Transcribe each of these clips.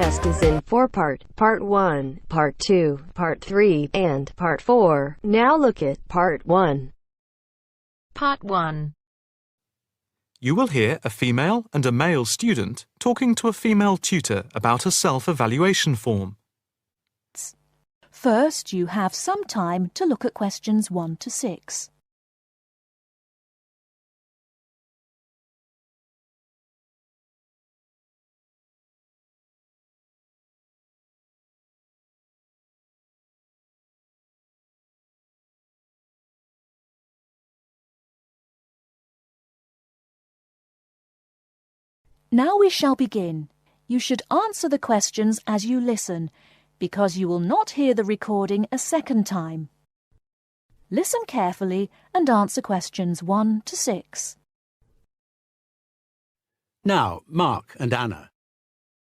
test is in 4-part, Part 1, Part 2, Part 3, and Part 4. Now look at Part 1. Part 1. You will hear a female and a male student talking to a female tutor about a self-evaluation form. First, you have some time to look at questions 1 to 6. Now we shall begin. You should answer the questions as you listen, because you will not hear the recording a second time. Listen carefully and answer questions 1 to 6. Now, Mark and Anna,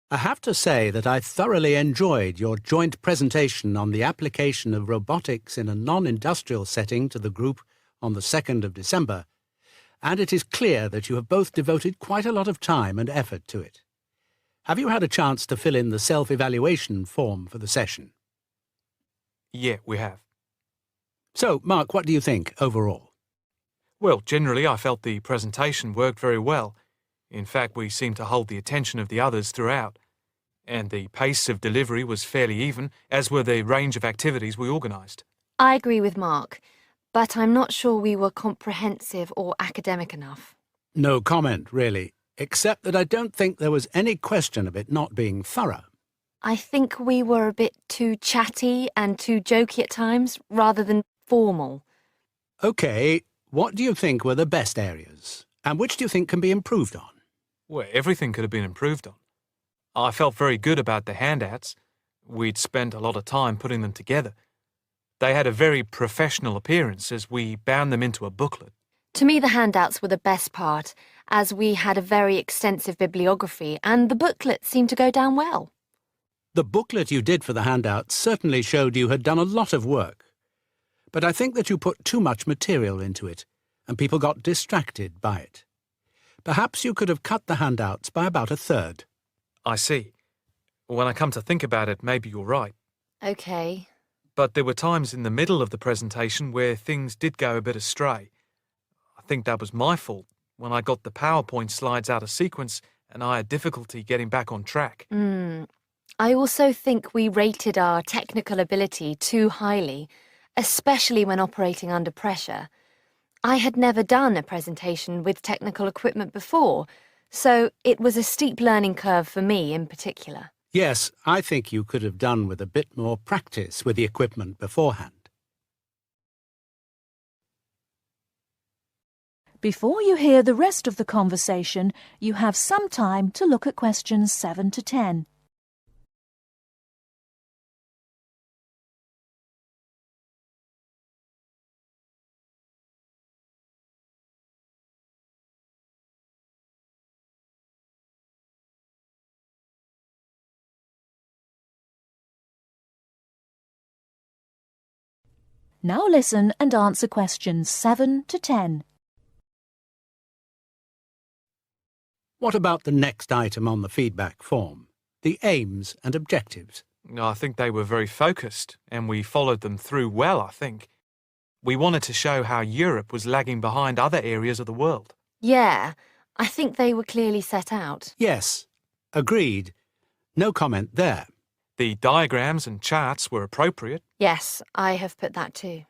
I have to say that I thoroughly enjoyed your joint presentation on the application of robotics in a non-industrial setting to the group on the 2nd of December, and it is clear that you have both devoted quite a lot of time and effort to it. Have you had a chance to fill in the self-evaluation form for the session? Yeah, we have. So, Mark, what do you think overall? Well, generally I felt the presentation worked very well. In fact, we seemed to hold the attention of the others throughout. And the pace of delivery was fairly even, as were the range of activities we organised. I agree with Mark, but I'm not sure we were comprehensive or academic enough. No comment, really, except that I don't think there was any question of it not being thorough. I think we were a bit too chatty and too jokey at times, rather than formal. OK, what do you think were the best areas? And which do you think can be improved on? Well, everything could have been improved on. I felt very good about the handouts. We'd spent a lot of time putting them together. They had a very professional appearance as we bound them into a booklet. To me, the handouts were the best part, as we had a very extensive bibliography and the booklet seemed to go down well. The booklet you did for the handouts certainly showed you had done a lot of work. But I think that you put too much material into it, and people got distracted by it. Perhaps you could have cut the handouts by about a third. I see. When I come to think about it, maybe you're right. OK. But there were times in the middle of the presentation where things did go a bit astray. I think that was my fault when I got the PowerPoint slides out of sequence and I had difficulty getting back on track. I also think we rated our technical ability too highly, especially when operating under pressure. I had never done a presentation with technical equipment before, so it was a steep learning curve for me in particular. Yes, I think you could have done with a bit more practice with the equipment beforehand. Before you hear the rest of the conversation, you have some time to look at questions 7 to 10. Now listen and answer questions 7 to 10. What about the next item on the feedback form? The aims and objectives. I think they were very focused, and we followed them through well, I think. We wanted to show how Europe was lagging behind other areas of the world. Yeah, I think they were clearly set out. Yes, agreed. No comment there. The diagrams and charts were appropriate. Yes, I have put that too.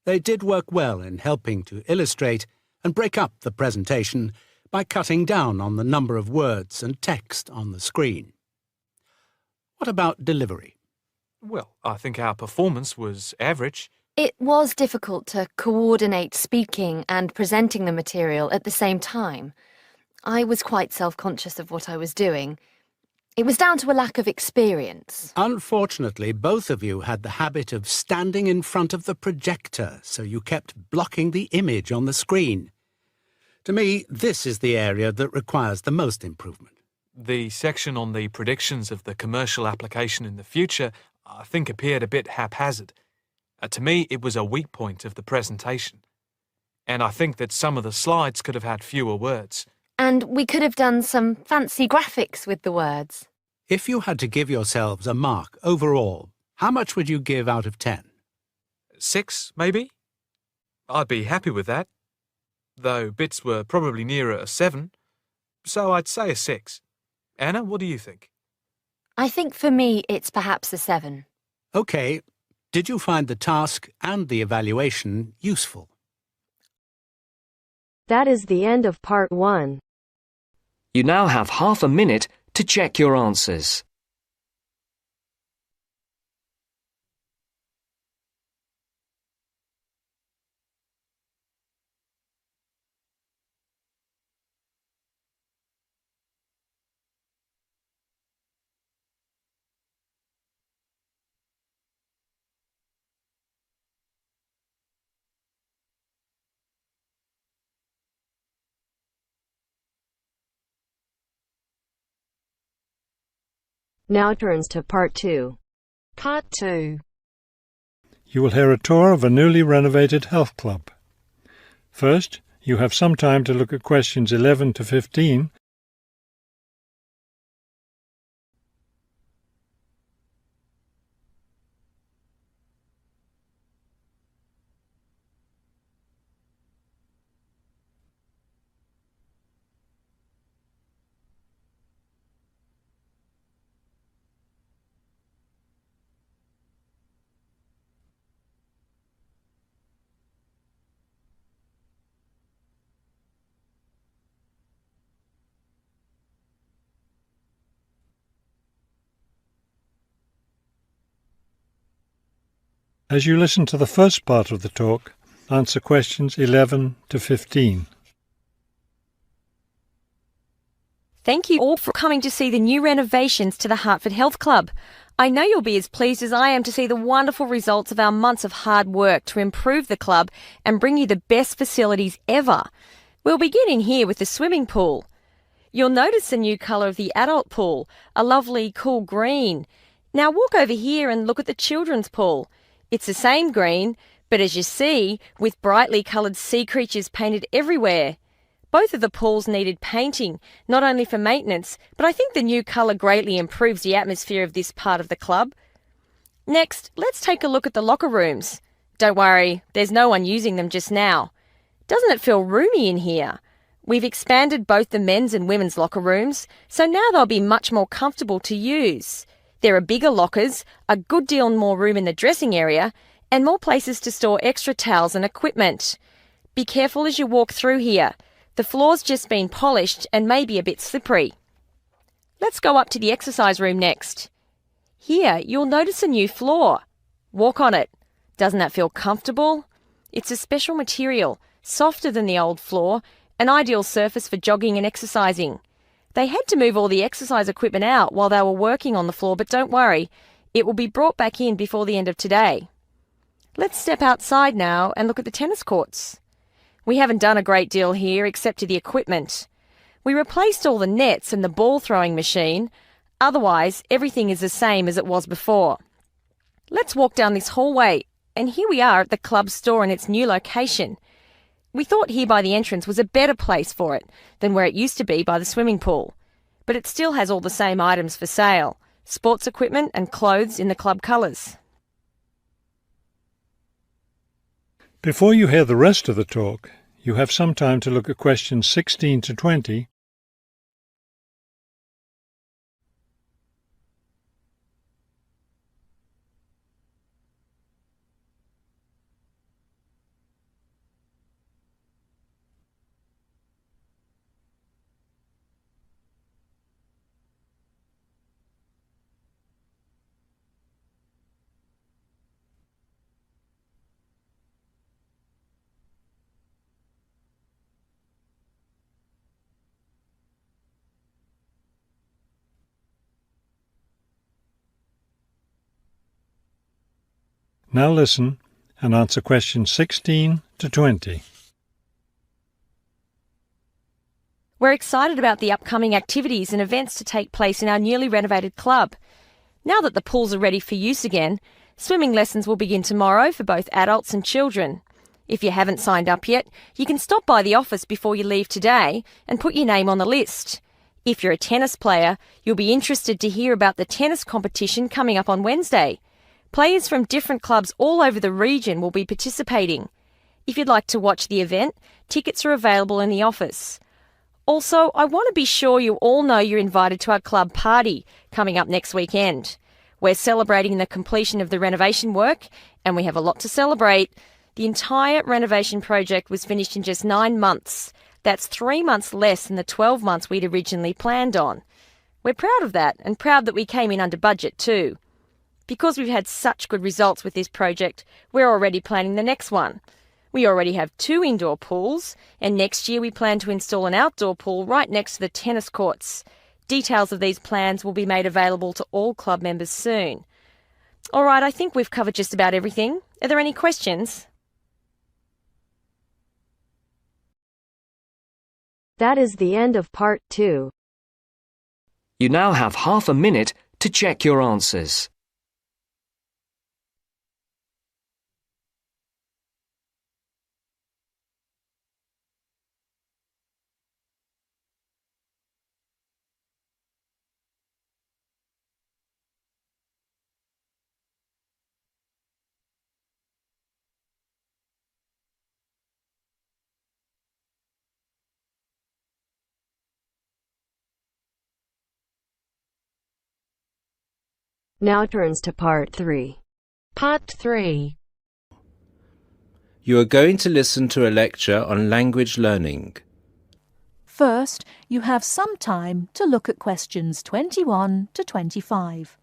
They did work well in helping to illustrate and break up the presentation by cutting down on the number of words and text on the screen. What about delivery? Well, I think our performance was average. It was difficult to coordinate speaking and presenting the material at the same time. I was quite self-conscious of what I was doing. It was down to a lack of experience. Unfortunately, both of you had the habit of standing in front of the projector, so you kept blocking the image on the screen. To me, this is the area that requires the most improvement. The section on the predictions of the commercial application in the future, I think, appeared a bit haphazard. To me, it was a weak point of the presentation. And I think that some of the slides could have had fewer words. And we could have done some fancy graphics with the words. If you had to give yourselves a mark overall, how much would you give out of 10? 6, maybe? I'd be happy with that. Though bits were probably nearer a 7, so I'd say a 6. Anna, what do you think? I think for me it's perhaps a 7. OK, did you find the task and the evaluation useful? That is the end of part 1. You now have half a minute to check your answers. Now turns to part 2. Part 2. You will hear a tour of a newly renovated health club. First, you have some time to look at questions 11 to 15. As you listen to the first part of the talk, answer questions 11 to 15. Thank you all for coming to see the new renovations to the Hertford Health Club. I know you'll be as pleased as I am to see the wonderful results of our months of hard work to improve the club and bring you the best facilities ever. We'll begin in here with the swimming pool. You'll notice the new colour of the adult pool, a lovely cool green. Now walk over here and look at the children's pool. It's the same green, but as you see, with brightly coloured sea creatures painted everywhere. Both of the pools needed painting, not only for maintenance, but I think the new colour greatly improves the atmosphere of this part of the club. Next, let's take a look at the locker rooms. Don't worry, there's no one using them just now. Doesn't it feel roomy in here? We've expanded both the men's and women's locker rooms, so now they'll be much more comfortable to use. There are bigger lockers, a good deal more room in the dressing area, and more places to store extra towels and equipment. Be careful as you walk through here. The floor's just been polished and may be a bit slippery. Let's go up to the exercise room next. Here, you'll notice a new floor. Walk on it. Doesn't that feel comfortable? It's a special material, softer than the old floor, an ideal surface for jogging and exercising. They had to move all the exercise equipment out while they were working on the floor, but don't worry, it will be brought back in before the end of today. Let's step outside now and look at the tennis courts. We haven't done a great deal here except to the equipment. We replaced all the nets and the ball throwing machine. Otherwise, everything is the same as it was before. Let's walk down this hallway, and here we are at the club store in its new location. We thought here by the entrance was a better place for it than where it used to be by the swimming pool. But it still has all the same items for sale, sports equipment and clothes in the club colours. Before you hear the rest of the talk, you have some time to look at questions 16 to 20. Now listen and answer questions 16 to 20. We're excited about the upcoming activities and events to take place in our newly renovated club. Now that the pools are ready for use again, swimming lessons will begin tomorrow for both adults and children. If you haven't signed up yet, you can stop by the office before you leave today and put your name on the list. If you're a tennis player, you'll be interested to hear about the tennis competition coming up on Wednesday. Players from different clubs all over the region will be participating. If you'd like to watch the event, tickets are available in the office. Also, I want to be sure you all know you're invited to our club party coming up next weekend. We're celebrating the completion of the renovation work, and we have a lot to celebrate. The entire renovation project was finished in just 9 months. That's 3 months less than the 12 months we'd originally planned on. We're proud of that, and proud that we came in under budget too. Because we've had such good results with this project, we're already planning the next one. We already have 2 indoor pools, and next year we plan to install an outdoor pool right next to the tennis courts. Details of these plans will be made available to all club members soon. All right, I think we've covered just about everything. Are there any questions? That is the end of part 2. You now have half a minute to check your answers. Now turns to part 3. Part 3. You are going to listen to a lecture on language learning. First, you have some time to look at questions 21 to 25.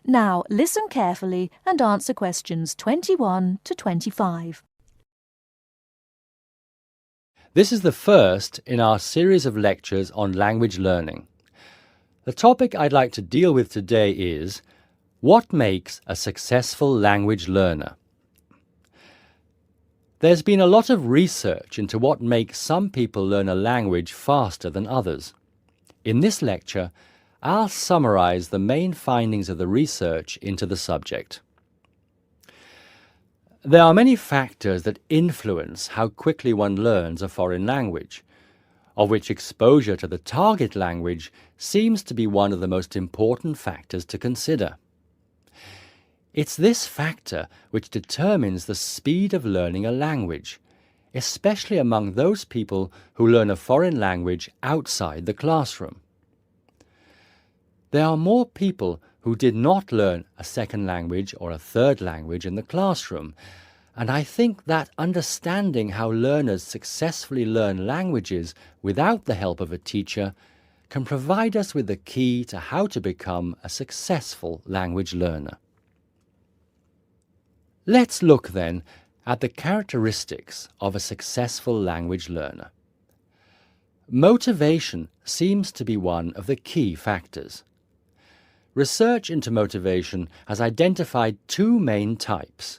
Now listen carefully and answer questions 21 to 25. This is the first in our series of lectures on language learning. The topic I'd like to deal with today is what makes a successful language learner? There's been a lot of research into what makes some people learn a language faster than others. In this lecture, I'll summarize the main findings of the research into the subject. There are many factors that influence how quickly one learns a foreign language, of which exposure to the target language seems to be one of the most important factors to consider. It's this factor which determines the speed of learning a language, especially among those people who learn a foreign language outside the classroom. There are more people who did not learn a second language or a third language in the classroom, and I think that understanding how learners successfully learn languages without the help of a teacher can provide us with the key to how to become a successful language learner. Let's look then at the characteristics of a successful language learner. Motivation seems to be one of the key factors. Research into motivation has identified 2 main types: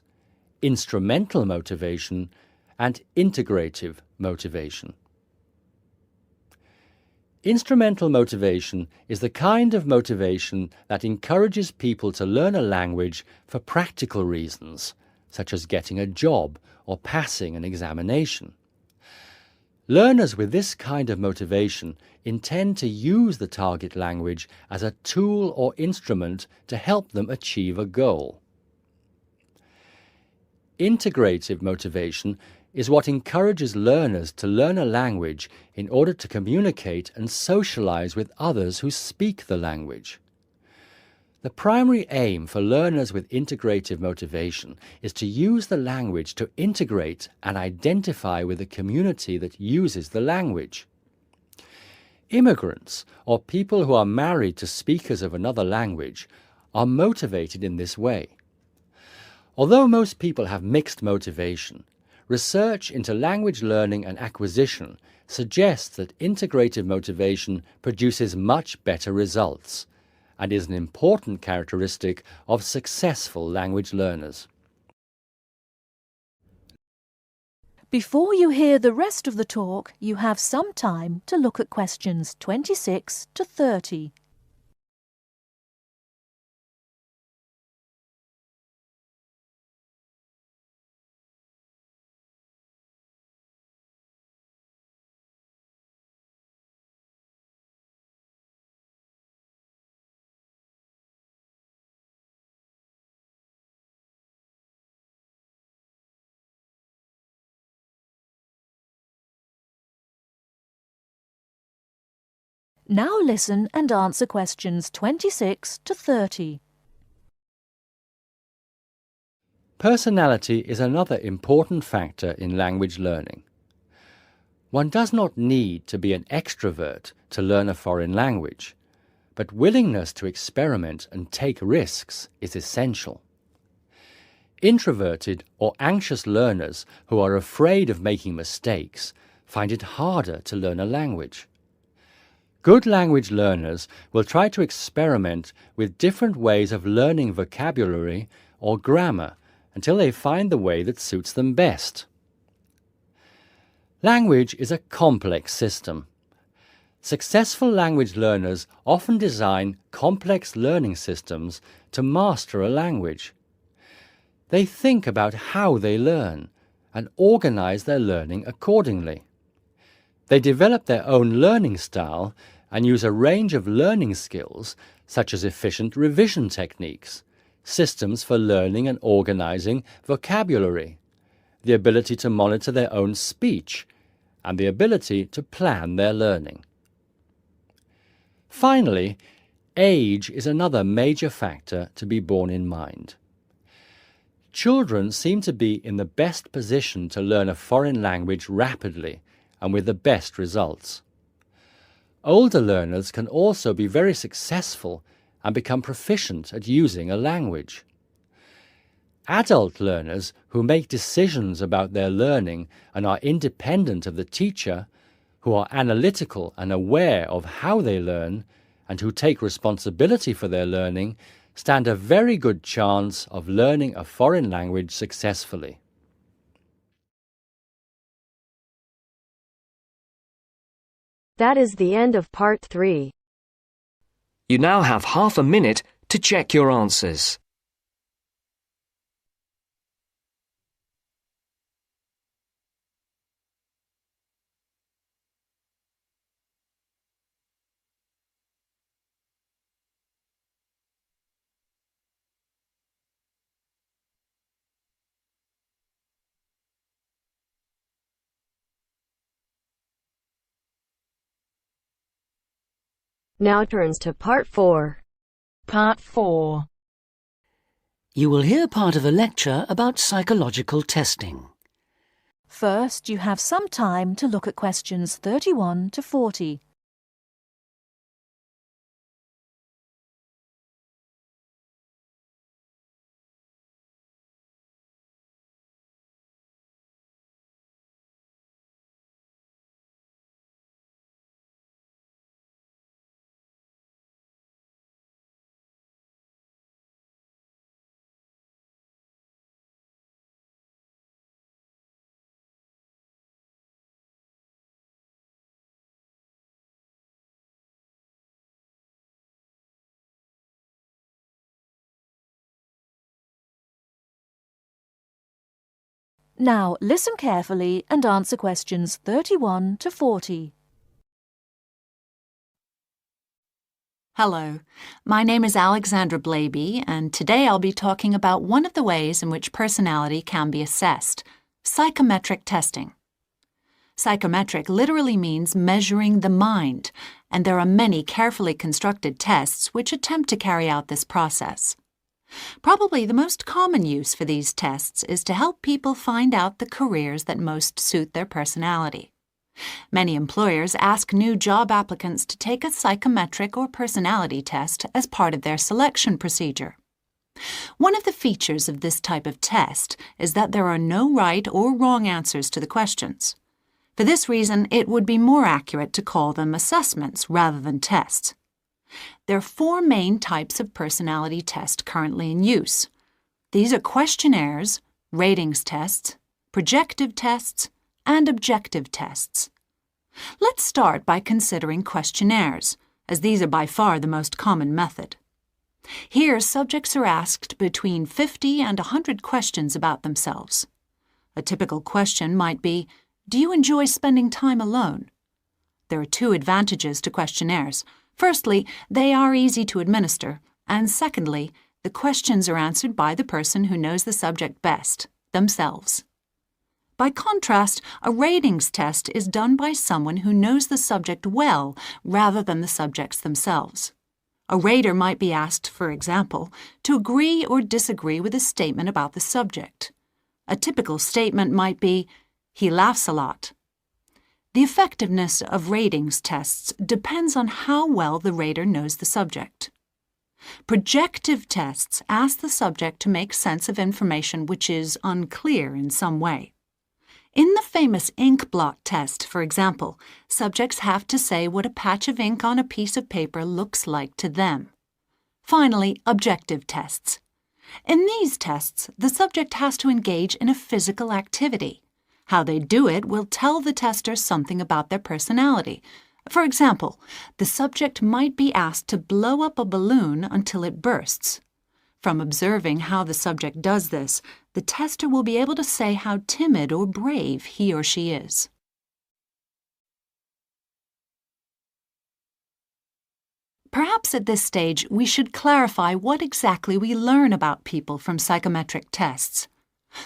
instrumental motivation and integrative motivation. Instrumental motivation is the kind of motivation that encourages people to learn a language for practical reasons, such as getting a job or passing an examination. Learners with this kind of motivation intend to use the target language as a tool or instrument to help them achieve a goal. Integrative motivation is what encourages learners to learn a language in order to communicate and socialize with others who speak the language. The primary aim for learners with integrative motivation is to use the language to integrate and identify with the community that uses the language. Immigrants, or people who are married to speakers of another language, are motivated in this way. Although most people have mixed motivation, research into language learning and acquisition suggests that integrative motivation produces much better results and is an important characteristic of successful language learners. Before you hear the rest of the talk, you have some time to look at questions 26 to 30. Now listen and answer questions 26 to 30. Personality is another important factor in language learning. One does not need to be an extrovert to learn a foreign language, but willingness to experiment and take risks is essential. Introverted or anxious learners who are afraid of making mistakes find it harder to learn a language. Good language learners will try to experiment with different ways of learning vocabulary or grammar until they find the way that suits them best. Language is a complex system. Successful language learners often design complex learning systems to master a language. They think about how they learn and organize their learning accordingly. They develop their own learning style and use a range of learning skills such as efficient revision techniques, systems for learning and organizing vocabulary, the ability to monitor their own speech, and the ability to plan their learning. Finally, age is another major factor to be borne in mind. Children seem to be in the best position to learn a foreign language rapidly and with the best results. Older learners can also be very successful and become proficient at using a language. Adult learners who make decisions about their learning and are independent of the teacher, who are analytical and aware of how they learn, and who take responsibility for their learning, stand a very good chance of learning a foreign language successfully. That is the end of part 3. You now have half a minute to check your answers. Now turns to part 4. Part 4. You will hear part of a lecture about psychological testing. First, you have some time to look at questions 31 to 40. Now listen carefully and answer questions 31 to 40. Hello, my name is Alexandra Blaby, and today I'll be talking about one of the ways in which personality can be assessed, psychometric testing. Psychometric literally means measuring the mind, and there are many carefully constructed tests which attempt to carry out this process. Probably the most common use for these tests is to help people find out the careers that most suit their personality. Many employers ask new job applicants to take a psychometric or personality test as part of their selection procedure. One of the features of this type of test is that there are no right or wrong answers to the questions. For this reason, it would be more accurate to call them assessments rather than tests. There are 4 main types of personality test currently in use. These are questionnaires, ratings tests, projective tests, and objective tests. Let's start by considering questionnaires, as these are by far the most common method. Here, subjects are asked between 50 and 100 questions about themselves. A typical question might be, "Do you enjoy spending time alone?" There are 2 advantages to questionnaires. Firstly, they are easy to administer, and secondly, the questions are answered by the person who knows the subject best, themselves. By contrast, a ratings test is done by someone who knows the subject well rather than the subjects themselves. A rater might be asked, for example, to agree or disagree with a statement about the subject. A typical statement might be, "He laughs a lot." The effectiveness of ratings tests depends on how well the rater knows the subject. Projective tests ask the subject to make sense of information which is unclear in some way. In the famous ink blot test, for example, subjects have to say what a patch of ink on a piece of paper looks like to them. Finally, objective tests. In these tests, the subject has to engage in a physical activity. How they do it will tell the tester something about their personality. For example, the subject might be asked to blow up a balloon until it bursts. From observing how the subject does this, the tester will be able to say how timid or brave he or she is. Perhaps at this stage we should clarify what exactly we learn about people from psychometric tests.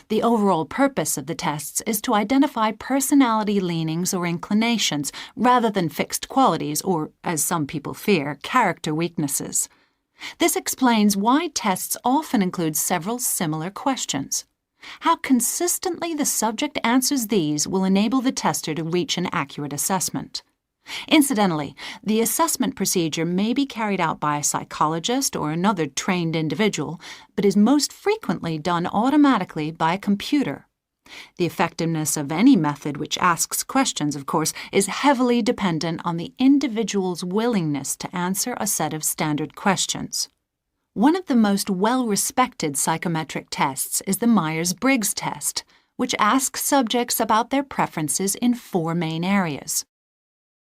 The overall purpose of the tests is to identify personality leanings or inclinations rather than fixed qualities or, as some people fear, character weaknesses. This explains why tests often include several similar questions. How consistently the subject answers these will enable the tester to reach an accurate assessment. Incidentally, the assessment procedure may be carried out by a psychologist or another trained individual, but is most frequently done automatically by a computer. The effectiveness of any method which asks questions, of course, is heavily dependent on the individual's willingness to answer a set of standard questions. One of the most well-respected psychometric tests is the Myers-Briggs test, which asks subjects about their preferences in 4 main areas.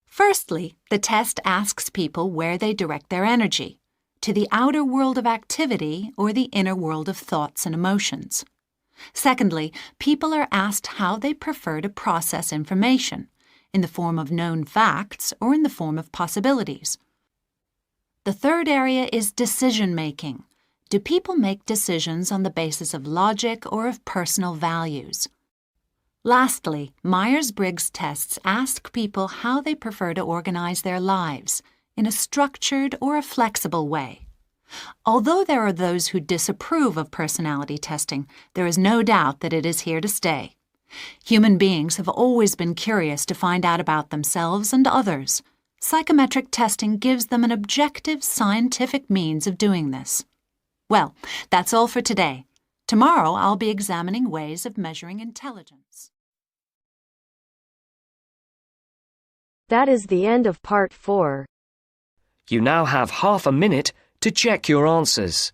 Firstly, the test asks people where they direct their energy, to the outer world of activity or the inner world of thoughts and emotions. Secondly, people are asked how they prefer to process information, in the form of known facts or in the form of possibilities. The third area is decision-making. Do people make decisions on the basis of logic or of personal values? Lastly, Myers-Briggs tests ask people how they prefer to organize their lives, in a structured or a flexible way. Although there are those who disapprove of personality testing, there is no doubt that it is here to stay. Human beings have always been curious to find out about themselves and others. Psychometric testing gives them an objective, scientific means of doing this. Well, that's all for today. Tomorrow I'll be examining ways of measuring intelligence. That is the end of part 4. You now have half a minute to check your answers.